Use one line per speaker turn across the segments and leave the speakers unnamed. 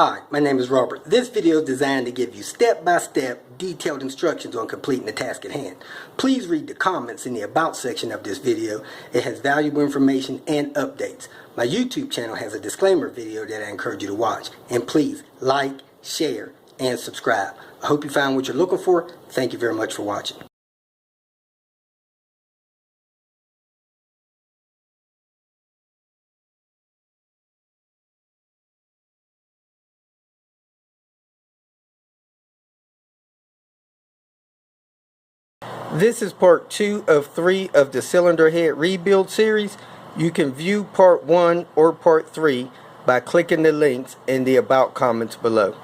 Hi, my name is Robert. This video is designed to give you step-by-step detailed instructions on completing the task at hand. Please read the comments in the About section of this video. It has valuable information and updates. My YouTube channel has a disclaimer video that I encourage you to watch. And please like, share, and subscribe. I hope you found what you're looking for. Thank you very much for watching. This is part 2 of 3 of the cylinder head rebuild series. You can view part 1 or part 3 by clicking the links in the About comments below.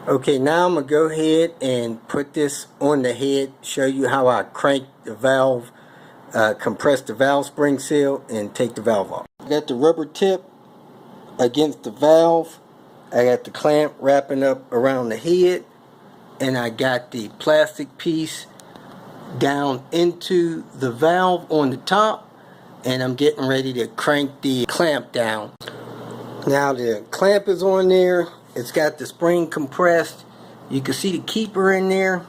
Okay, now I'm going to go ahead and put this on the head, show you how I crank the valve, compress the valve spring seal, and take the valve off. I got the rubber tip against the valve. I got the clamp wrapping up around the head, and I got the plastic piece down into the valve on the top, and I'm getting ready to crank the clamp down. Now the clamp is on there. It's got the spring compressed. You can see the keeper in there,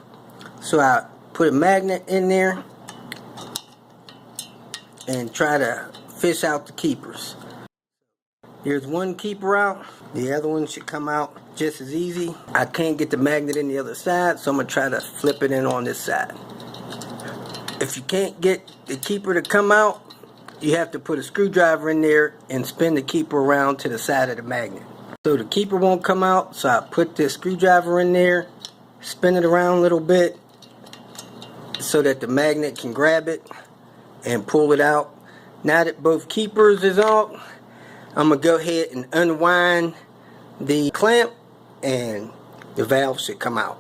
so I put a magnet in there and try to fish out the keepers. Here's one keeper out. The other one should come out just as easy. I can't get the magnet in the other side, so I'm going to try to flip it in on this side. If you can't get the keeper to come out, you have to put a screwdriver in there and spin the keeper around to the side of the magnet. So the keeper won't come out, so I put this screwdriver in there, spin it around a little bit so that the magnet can grab it and pull it out. Now that both keepers is out, I'm going to go ahead and unwind the clamp and the valve should come out.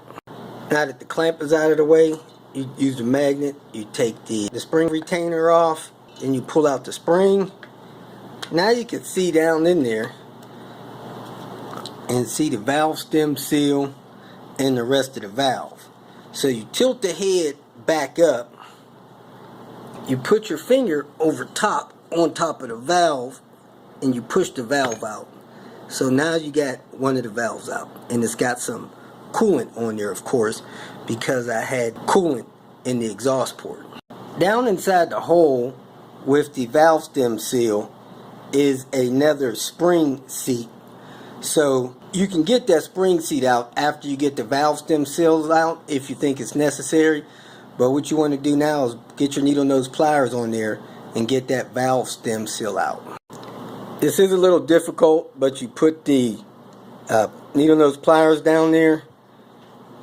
Now that the clamp is out of the way, you use the magnet, you take the spring retainer off, and you pull out the spring. Now you can see down in there and see the valve stem seal and the rest of the valve. So you tilt the head back up, you put your finger over top, on top of the valve, and you push the valve out. So now you got one of the valves out, and it's got some coolant on there, of course, because I had coolant in the exhaust port. Down inside the hole with the valve stem seal is another spring seat. So you can get that spring seat out after you get the valve stem seals out if you think it's necessary. But what you want to do now is get your needle nose pliers on there and get that valve stem seal out. This is a little difficult, but you put the needle nose pliers down there.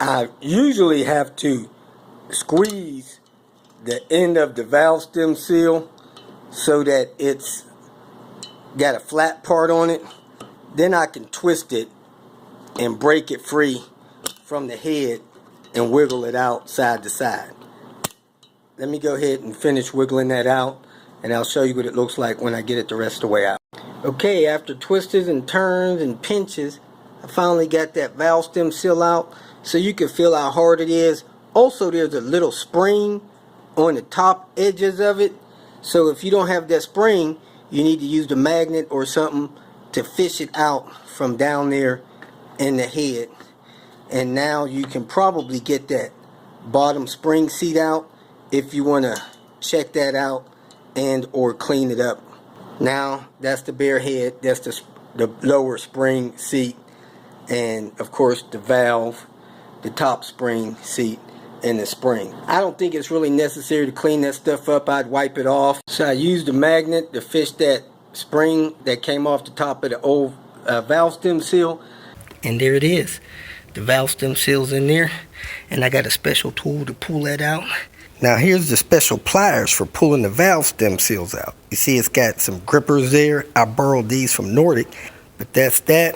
I usually have to squeeze the end of the valve stem seal so that it's got a flat part on it. Then I can twist it and break it free from the head and wiggle it out side to side. Let me go ahead and finish wiggling that out, and I'll show you what it looks like when I get it the rest of the way out. Okay, after twists and turns and pinches, I finally got that valve stem seal out, so you can feel how hard it is. Also, there's a little spring on the top edges of it, so if you don't have that spring, you need to use the magnet or something to fish it out from down there in the head. And now you can probably get that bottom spring seat out if you want to check that out and or clean it up. Now that's the bare head, that's the lower spring seat, and of course the valve, the top spring seat, and the spring. I don't think it's really necessary to clean that stuff up. I'd wipe it off. So I used the magnet to fish that spring that came off the top of the old valve stem seal, and there it is. The valve stem seal's in there, and I got a special tool to pull that out. Now here's the special pliers for pulling the valve stem seals out. You see it's got some grippers there. I borrowed these from Nordic, but that's that.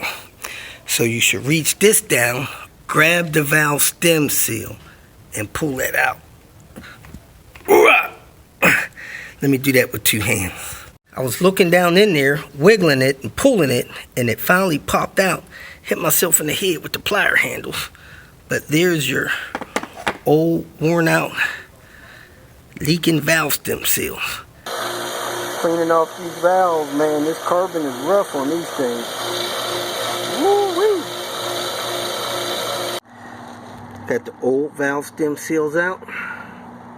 So you should reach this down, grab the valve stem seal, and pull that out. Let me do that with two hands. I was looking down in there, wiggling it and pulling it, and it finally popped out. Hit myself in the head with the plier handles. But there's your old, worn out, leaking valve stem seal. Cleaning off these valves, man. This carbon is rough on these things. Woo-wee. Got the old valve stem seals out.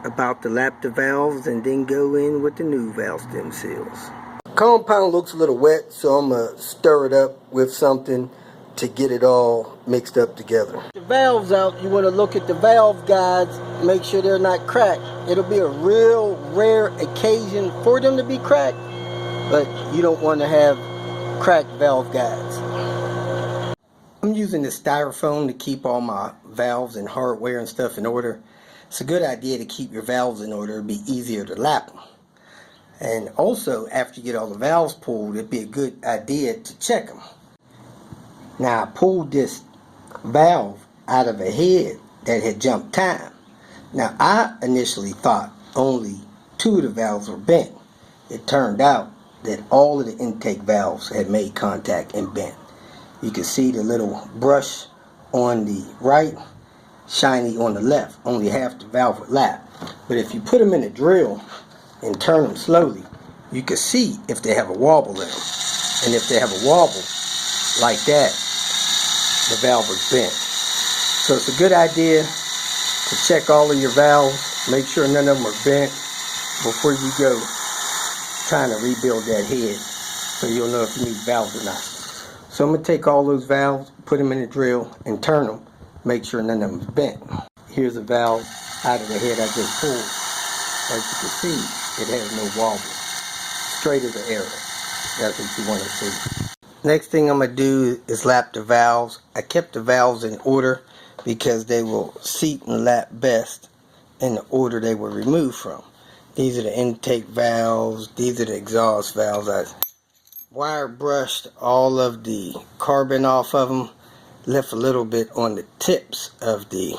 About to lap the valves and then go in with the new valve stem seals. Compound looks a little wet, so I'm going to stir it up with something to get it all mixed up together. The valves out, you want to look at the valve guides, make sure they're not cracked. It'll be a real rare occasion for them to be cracked, but you don't want to have cracked valve guides. I'm using the styrofoam to keep all my valves and hardware and stuff in order. It's a good idea to keep your valves in order. It'll be easier to lap them. And also, after you get all the valves pulled, it'd be a good idea to check them. Now, I pulled this valve out of a head that had jumped time. Now, I initially thought only 2 of the valves were bent. It turned out that all of the intake valves had made contact and bent. You can see the little brush on the right, shiny on the left. Only half the valve would lap. But if you put them in a drill and turn them slowly, you can see if they have a wobble in them. And if they have a wobble like that, the valve was bent. So it's a good idea to check all of your valves, make sure none of them are bent before you go trying to rebuild that head, so you'll know if you need valves or not. So I'm going to take all those valves, put them in the drill, and turn them, make sure none of them is bent. Here's a valve out of the head I just pulled. As you can see, it has no wobble. Straight as an arrow. That's what you want to see. Next thing I'm going to do is lap the valves. I kept the valves in order because they will seat and lap best in the order they were removed from. These are the intake valves. These are the exhaust valves. I wire brushed all of the carbon off of them. Left a little bit on the tips of the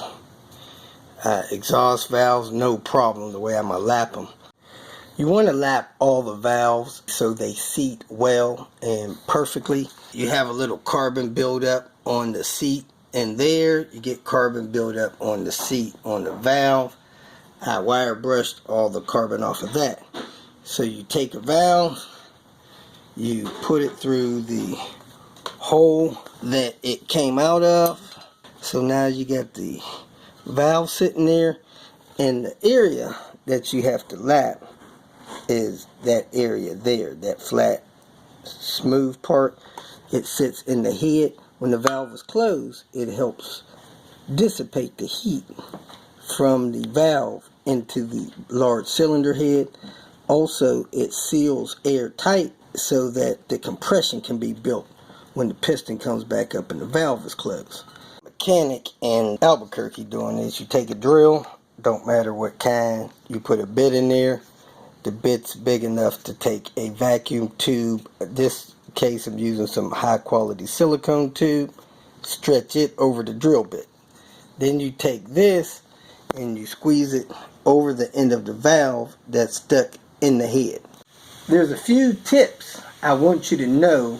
exhaust valves. No problem the way I'm going to lap them. You want to lap all the valves so they seat well and perfectly. You have a little carbon buildup on the seat, and there you get carbon buildup on the seat on the valve. I wire brushed all the carbon off of that. So you take a valve, you put it through the hole that it came out of. So now you got the valve sitting there, and the area that you have to lap is that area there, that flat smooth part. It sits in the head. When the valve is closed, it helps dissipate the heat from the valve into the large cylinder head. Also, it seals air tight so that the compression can be built when the piston comes back up and the valve is closed. Mechanic in Albuquerque doing this. You take a drill, don't matter what kind, you put a bit in there. The bit's big enough to take a vacuum tube. In this case, I'm using some high quality silicone tube. Stretch it over the drill bit. Then you take this and you squeeze it over the end of the valve that's stuck in the head. There's a few tips I want you to know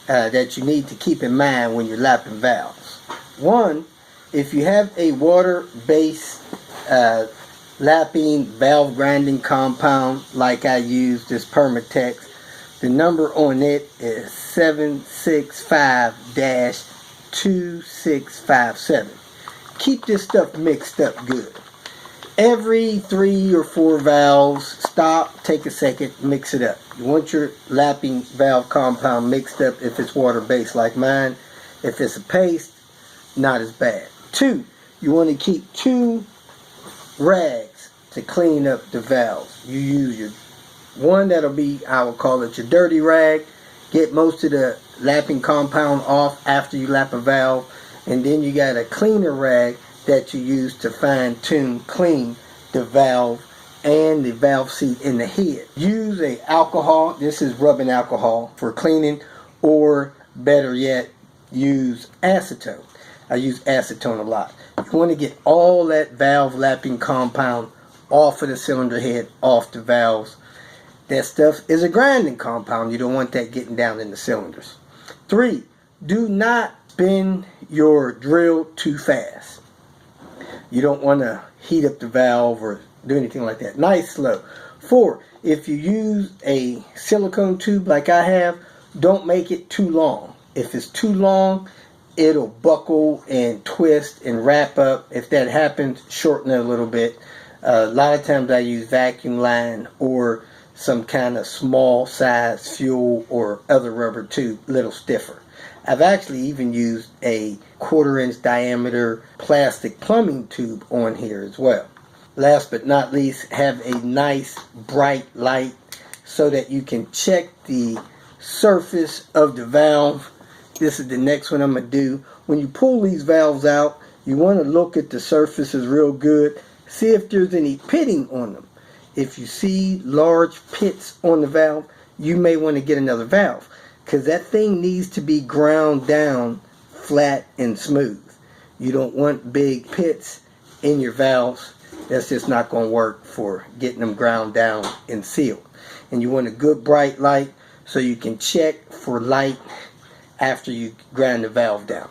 that you need to keep in mind when you're lapping valves. One, if you have a water-based lapping valve grinding compound like I use, this Permatex, the number on it is 765-2657. Keep this stuff mixed up good. Every 3 or 4 valves, stop, take a second, mix it up. You want your lapping valve compound mixed up if it's water-based like mine. If it's a paste, not as bad. 2, you want to keep 2 rags to clean up the valves. You use your one that'll be, I will call it your dirty rag. Get most of the lapping compound off after you lap a valve. And then you got a cleaner rag that you use to fine tune, clean the valve and the valve seat in the head. Use a alcohol, this is rubbing alcohol for cleaning, or better yet, use acetone. I use acetone a lot. You want to get all that valve lapping compound off of the cylinder head, off the valves. That stuff is a grinding compound. You don't want that getting down in the cylinders. 3, do not spin your drill too fast. You don't want to heat up the valve or do anything like that. Nice slow. 4, if you use a silicone tube like I have, don't make it too long. If it's too long, it'll buckle and twist and wrap up. If that happens, shorten it a little bit. A lot of times I use vacuum line or some kind of small size fuel or other rubber tube, little stiffer. I've actually even used a 1/4 inch diameter plastic plumbing tube on here as well. Last but not least, have a nice bright light so that you can check the surface of the valve. This is the next one I'm going to do. When you pull these valves out, you want to look at the surfaces real good. See if there's any pitting on them. If you see large pits on the valve, you may want to get another valve, because that thing needs to be ground down flat and smooth. You don't want big pits in your valves. That's just not going to work for getting them ground down and sealed. And you want a good bright light so you can check for light after you grind the valve down.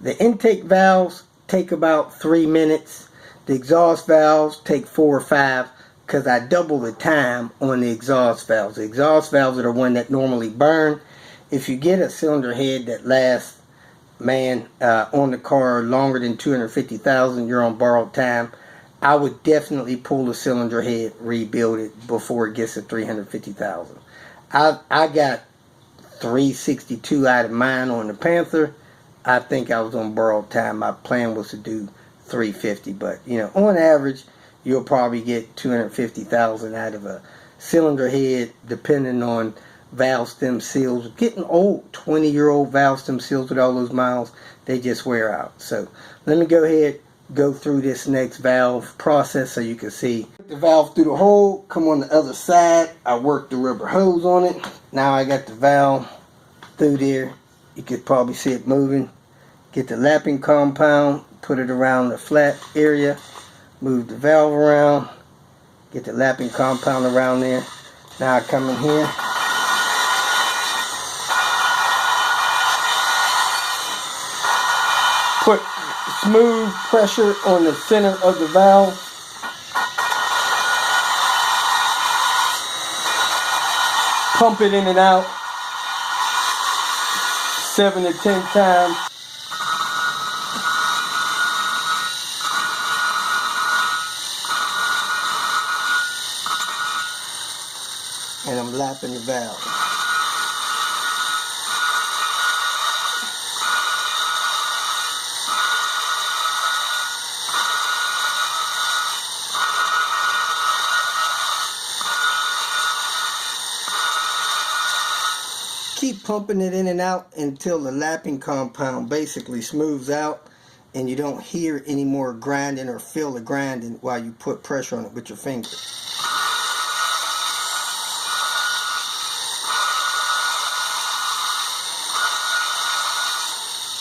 The intake valves take about 3 minutes. The exhaust valves take 4 or 5, because I double the time on the exhaust valves. The exhaust valves are the one that normally burn. If you get a cylinder head that lasts, on the car longer than 250,000, you're on borrowed time. I would definitely pull the cylinder head, rebuild it before it gets to 350,000. I got 362 out of mine on the Panther. I think I was on borrowed time. My plan was to do 350, but on average you'll probably get 250,000 out of a cylinder head, depending on valve stem seals. Getting old, 20-year-old valve stem seals with all those miles, they just wear out. So let me go ahead, go through this next valve process so you can see. Put the valve through the hole, come on the other side. I work the rubber hose on it. Now I got the valve through there. You could probably see it moving. Get the lapping compound, put it around the flat area, move the valve around, get the lapping compound around there. Now I come in here, put smooth pressure on the center of the valve. Pump it in and out 7 to 10 times. And I'm lapping the valve. Keep pumping it in and out until the lapping compound basically smooths out and you don't hear any more grinding or feel the grinding while you put pressure on it with your finger.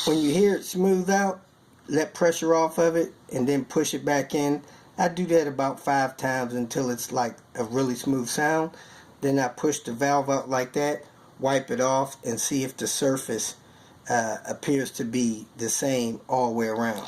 When you hear it smooth out, let pressure off of it and then push it back in. I do that about 5 times until it's like a really smooth sound. Then I push the valve out like that, wipe it off, and see if the surface appears to be the same all the way around.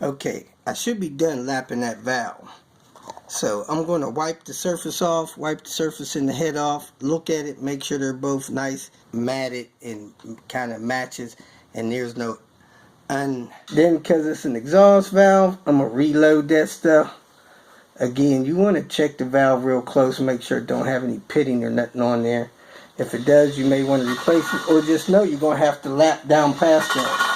Okay, I should be done lapping that valve. So I'm going to wipe the surface off, wipe the surface in the head off, look at it, make sure they're both nice, matted, and kind of matches, and there's no then because it's an exhaust valve, I'm going to reload that stuff. Again, you want to check the valve real close, make sure it don't have any pitting or nothing on there. If it does, you may want to replace it, or just know you're going to have to lap down past that.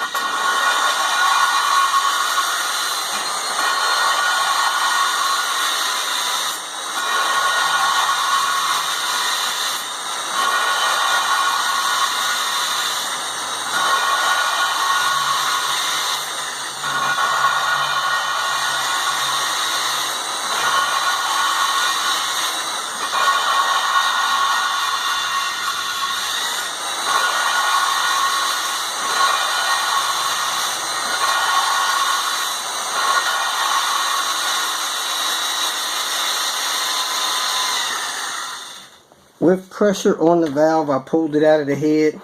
with pressure on the valve, I pulled it out of the head.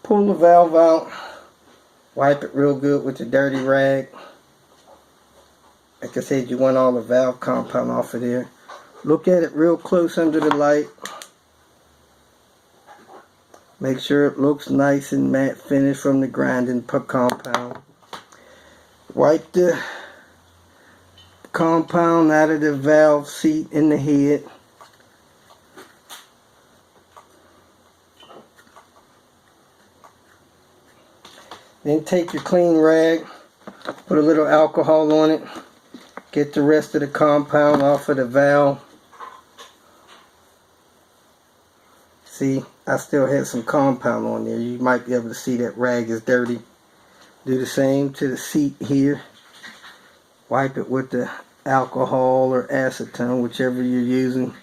Pull the valve out. Wipe it real good with the dirty rag. Like I said, you want all the valve compound off of there. Look at it real close under the light. Make sure it looks nice and matte finish from the grinding compound. Wipe the compound out of the valve seat in the head. Then take your clean rag, put a little alcohol on it, get the rest of the compound off of the valve. See, I still have some compound on there. You might be able to see that rag is dirty. Do the same to the seat here. Wipe it with the alcohol or acetone, whichever you're using.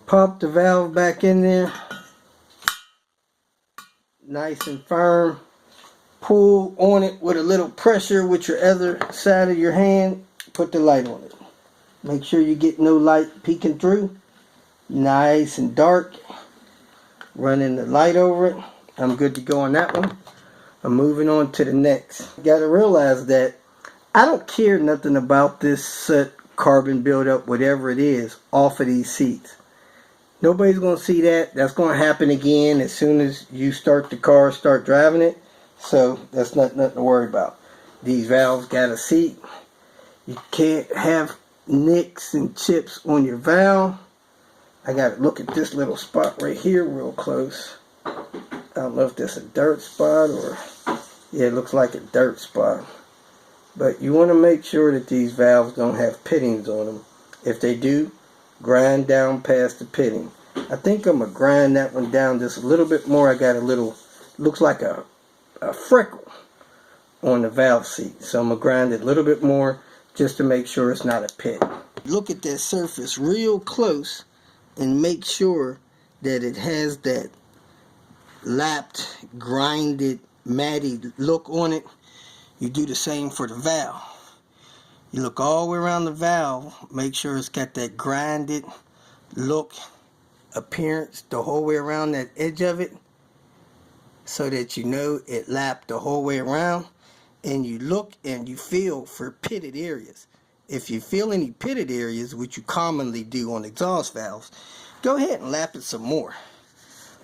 Pop the valve back in there. Nice and firm. Pull on it with a little pressure with your other side of your hand. Put the light on it. Make sure you get no light peeking through. Nice and dark. Running the light over it. I'm good to go on that one. I'm moving on to the next. You gotta realize that I don't care nothing about this soot, carbon buildup, whatever it is, off of these seats. Nobody's going to see that. That's going to happen again as soon as you start the car, start driving it. So that's nothing to worry about. These valves got a seat. You can't have nicks and chips on your valve. I got to look at this little spot right here real close. I don't know if that's a dirt spot or... yeah, it looks like a dirt spot. But you want to make sure that these valves don't have pittings on them. If they do, grind down past the pitting. I think I'm going to grind that one down just a little bit more. I got a little, looks like a freckle on the valve seat. So I'm going to grind it a little bit more just to make sure it's not a pit. Look at that surface real close and make sure that it has that lapped, grinded, matty look on it. You do the same for the valve. You look all the way around the valve, make sure it's got that grinded look, appearance the whole way around that edge of it, so that you know it lapped the whole way around. And you look and you feel for pitted areas. If you feel any pitted areas, which you commonly do on exhaust valves, go ahead and lap it some more.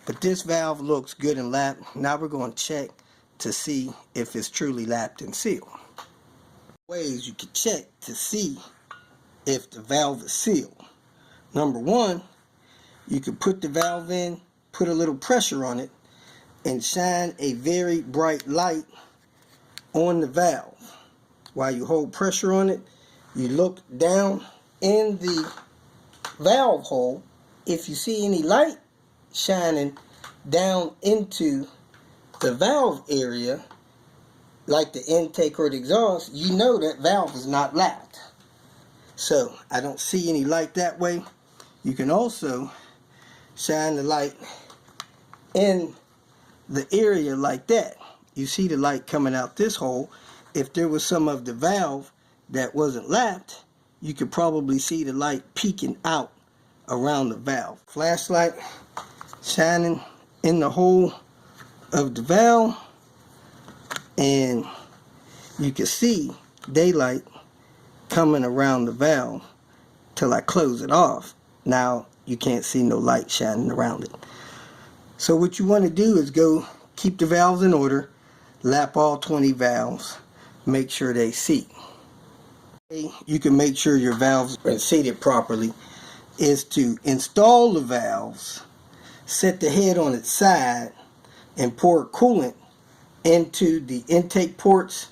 But this valve looks good and lapped. Now we're going to check to see if it's truly lapped and sealed. Ways you can check to see if the valve is sealed. Number one, you can put the valve in, put a little pressure on it, and shine a very bright light on the valve. While you hold pressure on it, you look down in the valve hole. If you see any light shining down into the valve area, like the intake or the exhaust, you know that valve is not lapped. So I don't see any light that way. You can also shine the light in the area like that. You see the light coming out this hole. If there was some of the valve that wasn't lapped, you could probably see the light peeking out around the valve. Flashlight shining in the hole of the valve, and you can see daylight coming around the valve till I close it off. Now you can't see no light shining around it. So what you want to do is go keep the valves in order, lap all 20 valves, make sure they seat. You can make sure your valves are seated properly is to install the valves, set the head on its side, and pour coolant into the intake ports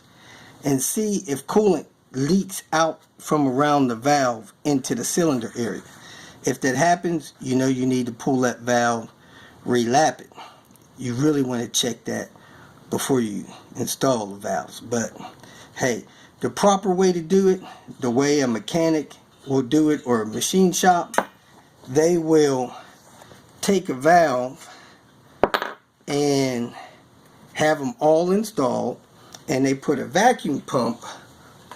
and see if coolant leaks out from around the valve into the cylinder area. If that happens, you know you need to pull that valve, relap it. You really want to check that before you install the valves. But hey, the proper way to do it, the way a mechanic will do it, or a machine shop, they will take a valve and have them all installed, and they put a vacuum pump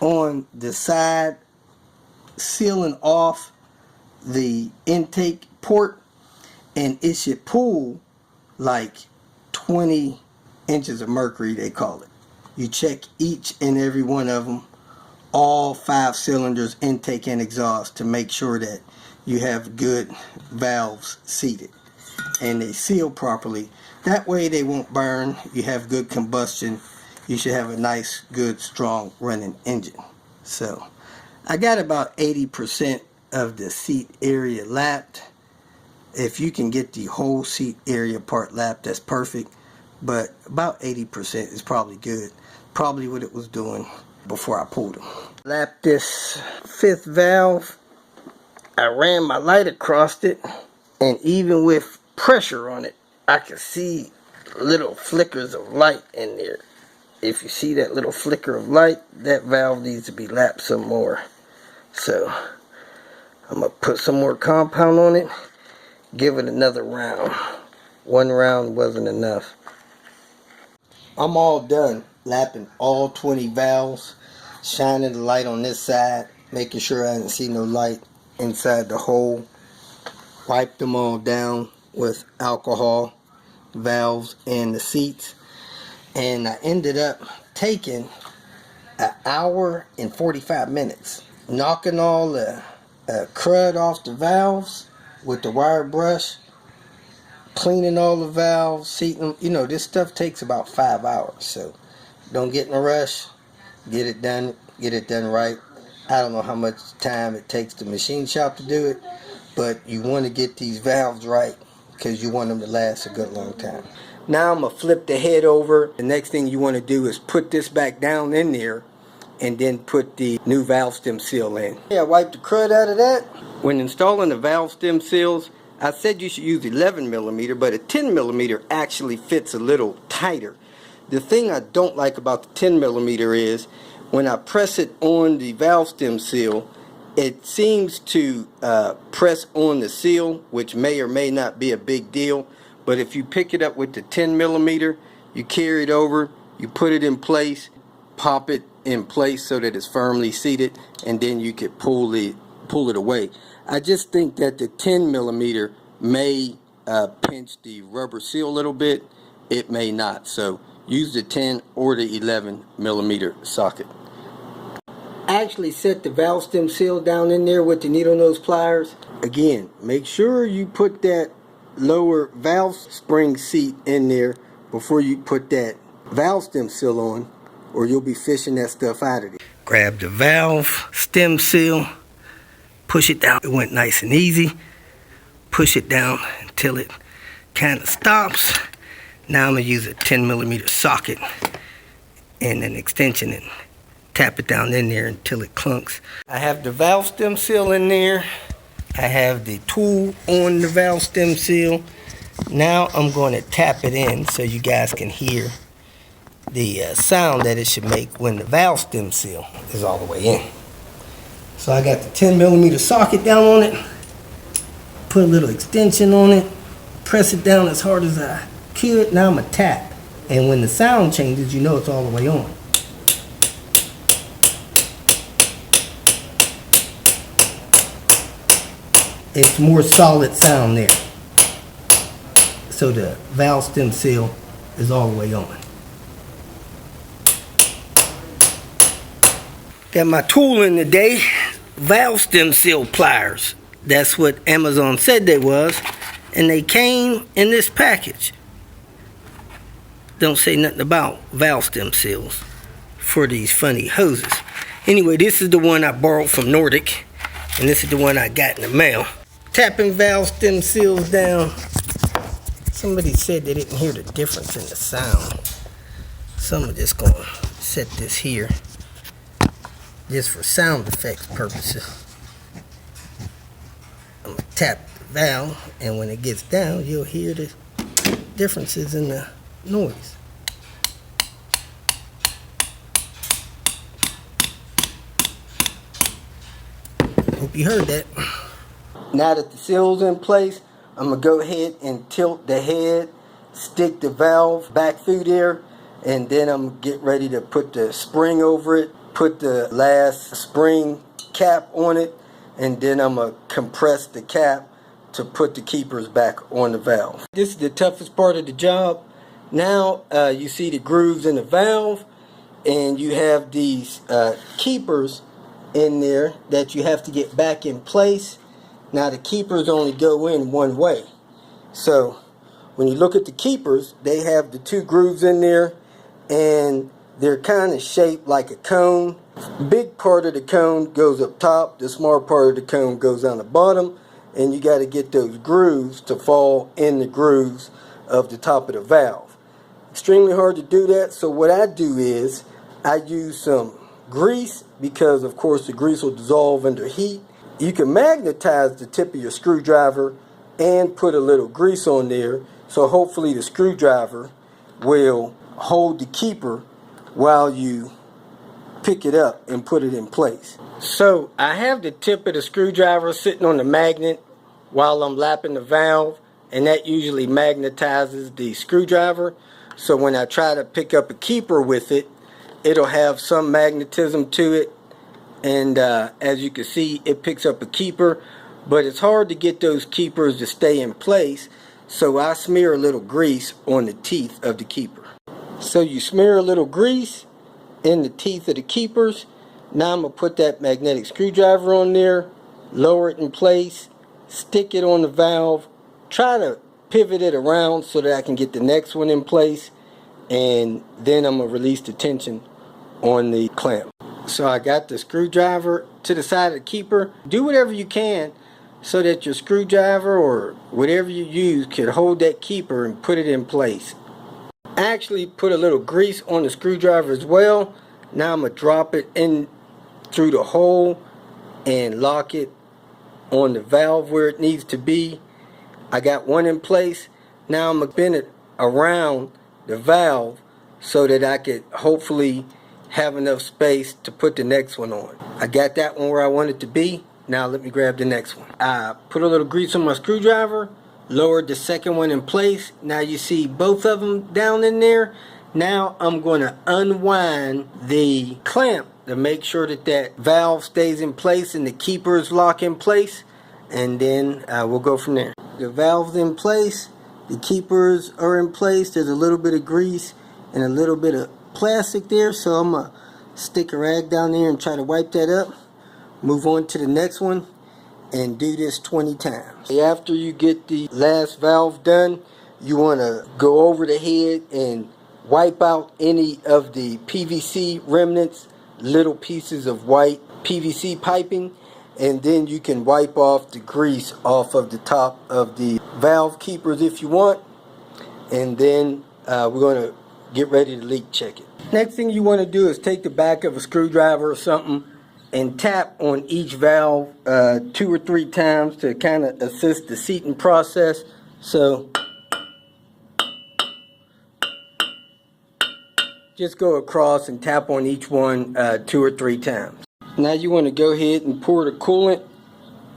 on the side sealing off the intake port, and it should pull like 20 inches of mercury, they call it. You check each and every one of them, all 5 cylinders, intake and exhaust, to make sure that you have good valves seated and they seal properly. That way they won't burn. You have good combustion. You should have a nice, good, strong running engine. So I got about 80% of the seat area lapped. If you can get the whole seat area part lapped, that's perfect. But about 80% is probably good. Probably what it was doing before I pulled them. Lapped this 5th valve. I ran my light across it, and even with pressure on it, I can see little flickers of light in there. If you see that little flicker of light, that valve needs to be lapped some more. So I'm going to put some more compound on it, give it another round. 1 round wasn't enough. I'm all done lapping all 20 valves, shining the light on this side, making sure I didn't see no light inside the hole. Wiped them all down with alcohol, valves and the seats, and I ended up taking an hour and 45 minutes knocking all the crud off the valves with the wire brush, cleaning all the valves, seating them. You know, this stuff takes about 5 hours, so don't get in a rush. Get it done right. I don't know how much time it takes the machine shop to do it, but you want to get these valves right because you want them to last a good long time. Now I'm going to flip the head over. The next thing you want to do is put this back down in there and then put the new valve stem seal in. Yeah, wipe the crud out of that. When installing the valve stem seals, I said you should use 11 millimeter, but a 10 millimeter actually fits a little tighter. The thing I don't like about the 10 millimeter is when I press it on the valve stem seal, it seems to press on the seal, which may or may not be a big deal. But if you pick it up with the 10 millimeter, you carry it over, you put it in place, pop it in place so that it's firmly seated, and then you could pull it away. I just think that the 10 millimeter may pinch the rubber seal a little bit. It may not. So use the 10 or the 11 millimeter socket. I actually set the valve stem seal down in there with the needle nose pliers. Again, make sure you put that lower valve spring seat in there before you put that valve stem seal on, or you'll be fishing that stuff out of there. Grab the valve stem seal, push it down. It went nice and easy. Push it down until it kind of stops. Now I'm going to use a 10 millimeter socket and an extension and tap it down in there until it clunks. I have the valve stem seal in there. I have the tool on the valve stem seal. Now I'm going to tap it in so you guys can hear the sound that it should make when the valve stem seal is all the way in. So I got the 10 millimeter socket down on it. Put a little extension on it. Press it down as hard as I could. Now I'm going to tap. And when the sound changes, you know it's all the way on. It's more solid sound there. So the valve stem seal is all the way on. Got my tool in today, valve stem seal pliers. That's what Amazon said they was, and they came in this package. Don't say nothing about valve stem seals for these funny hoses. Anyway, this is the one I borrowed from Nordic, and this is the one I got in the mail. Tapping valve stem seals down. Somebody said they didn't hear the difference in the sound. So I'm just going to set this here just for sound effects purposes. I'm going to tap the valve, and when it gets down, you'll hear the differences in the noise. Hope you heard that. Now that the seal's in place, I'm going to go ahead and tilt the head, stick the valve back through there, and then I'm going to get ready to put the spring over it, put the last spring cap on it, and then I'm going to compress the cap to put the keepers back on the valve. This is the toughest part of the job. Now you see the grooves in the valve, and you have these keepers in there that you have to get back in place. Now the keepers only go in one way. So when you look at the keepers, they have the two grooves in there, and they're kind of shaped like a cone. The big part of the cone goes up top, the small part of the cone goes on the bottom, and you got to get those grooves to fall in the grooves of the top of the valve. Extremely hard to do that, so what I do is I use some grease, because of course the grease will dissolve under heat. You can magnetize the tip of your screwdriver and put a little grease on there, so hopefully the screwdriver will hold the keeper while you pick it up and put it in place. So I have the tip of the screwdriver sitting on the magnet while I'm lapping the valve, and that usually magnetizes the screwdriver. So when I try to pick up a keeper with it, it'll have some magnetism to it, and as you can see, it picks up a keeper, but it's hard to get those keepers to stay in place, so I smear a little grease on the teeth of the keeper. So you smear a little grease in the teeth of the keepers. Now I'm going to put that magnetic screwdriver on there, lower it in place, stick it on the valve, try to pivot it around so that I can get the next one in place, and then I'm going to release the tension on the clamp. So I got the screwdriver to the side of the keeper. Do whatever you can so that your screwdriver or whatever you use can hold that keeper and put it in place. I actually put a little grease on the screwdriver as well. Now I'm going to drop it in through the hole and lock it on the valve where it needs to be. I got one in place. Now I'm going to bend it around the valve so that I could hopefully have enough space to put the next one on. I got that one where I want it to be. Now let me grab the next one. I put a little grease on my screwdriver, lowered the second one in place. Now you see both of them down in there. Now I'm going to unwind the clamp to make sure that that valve stays in place and the keepers lock in place, and then we'll go from there. The valve's in place, the keepers are in place. There's a little bit of grease and a little bit of plastic there, so I'm going to stick a rag down there and try to wipe that up. Move on to the next one and do this 20 times. After you get the last valve done, you want to go over the head and wipe out any of the PVC remnants, little pieces of white PVC piping, and then you can wipe off the grease off of the top of the valve keepers if you want, and then we're going to get ready to leak check it. Next thing you want to do is take the back of a screwdriver or something and tap on each valve 2 or 3 times to kind of assist the seating process. So just go across and tap on each one 2 or 3 times. Now you want to go ahead and pour the coolant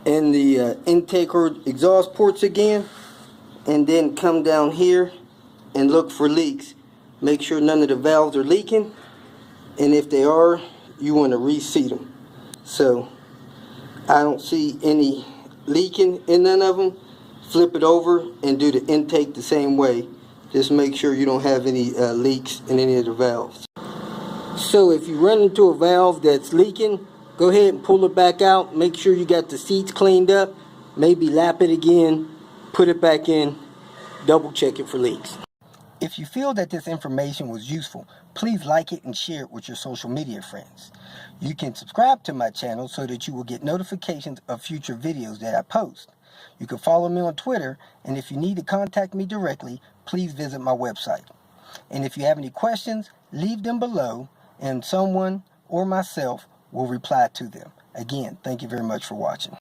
in the intake or exhaust ports again, and then come down here and look for leaks. Make sure none of the valves are leaking, and if they are, you want to reseat them. So I don't see any leaking in none of them. Flip it over and do the intake the same way. Just make sure you don't have any leaks in any of the valves. So if you run into a valve that's leaking, go ahead and pull it back out. Make sure you got the seats cleaned up. Maybe lap it again, put it back in, double check it for leaks. If you feel that this information was useful, please like it and share it with your social media friends. You can subscribe to my channel so that you will get notifications of future videos that I post. You can follow me on Twitter, and if you need to contact me directly, please visit my website. And if you have any questions, leave them below, and someone or myself will reply to them. Again, thank you very much for watching.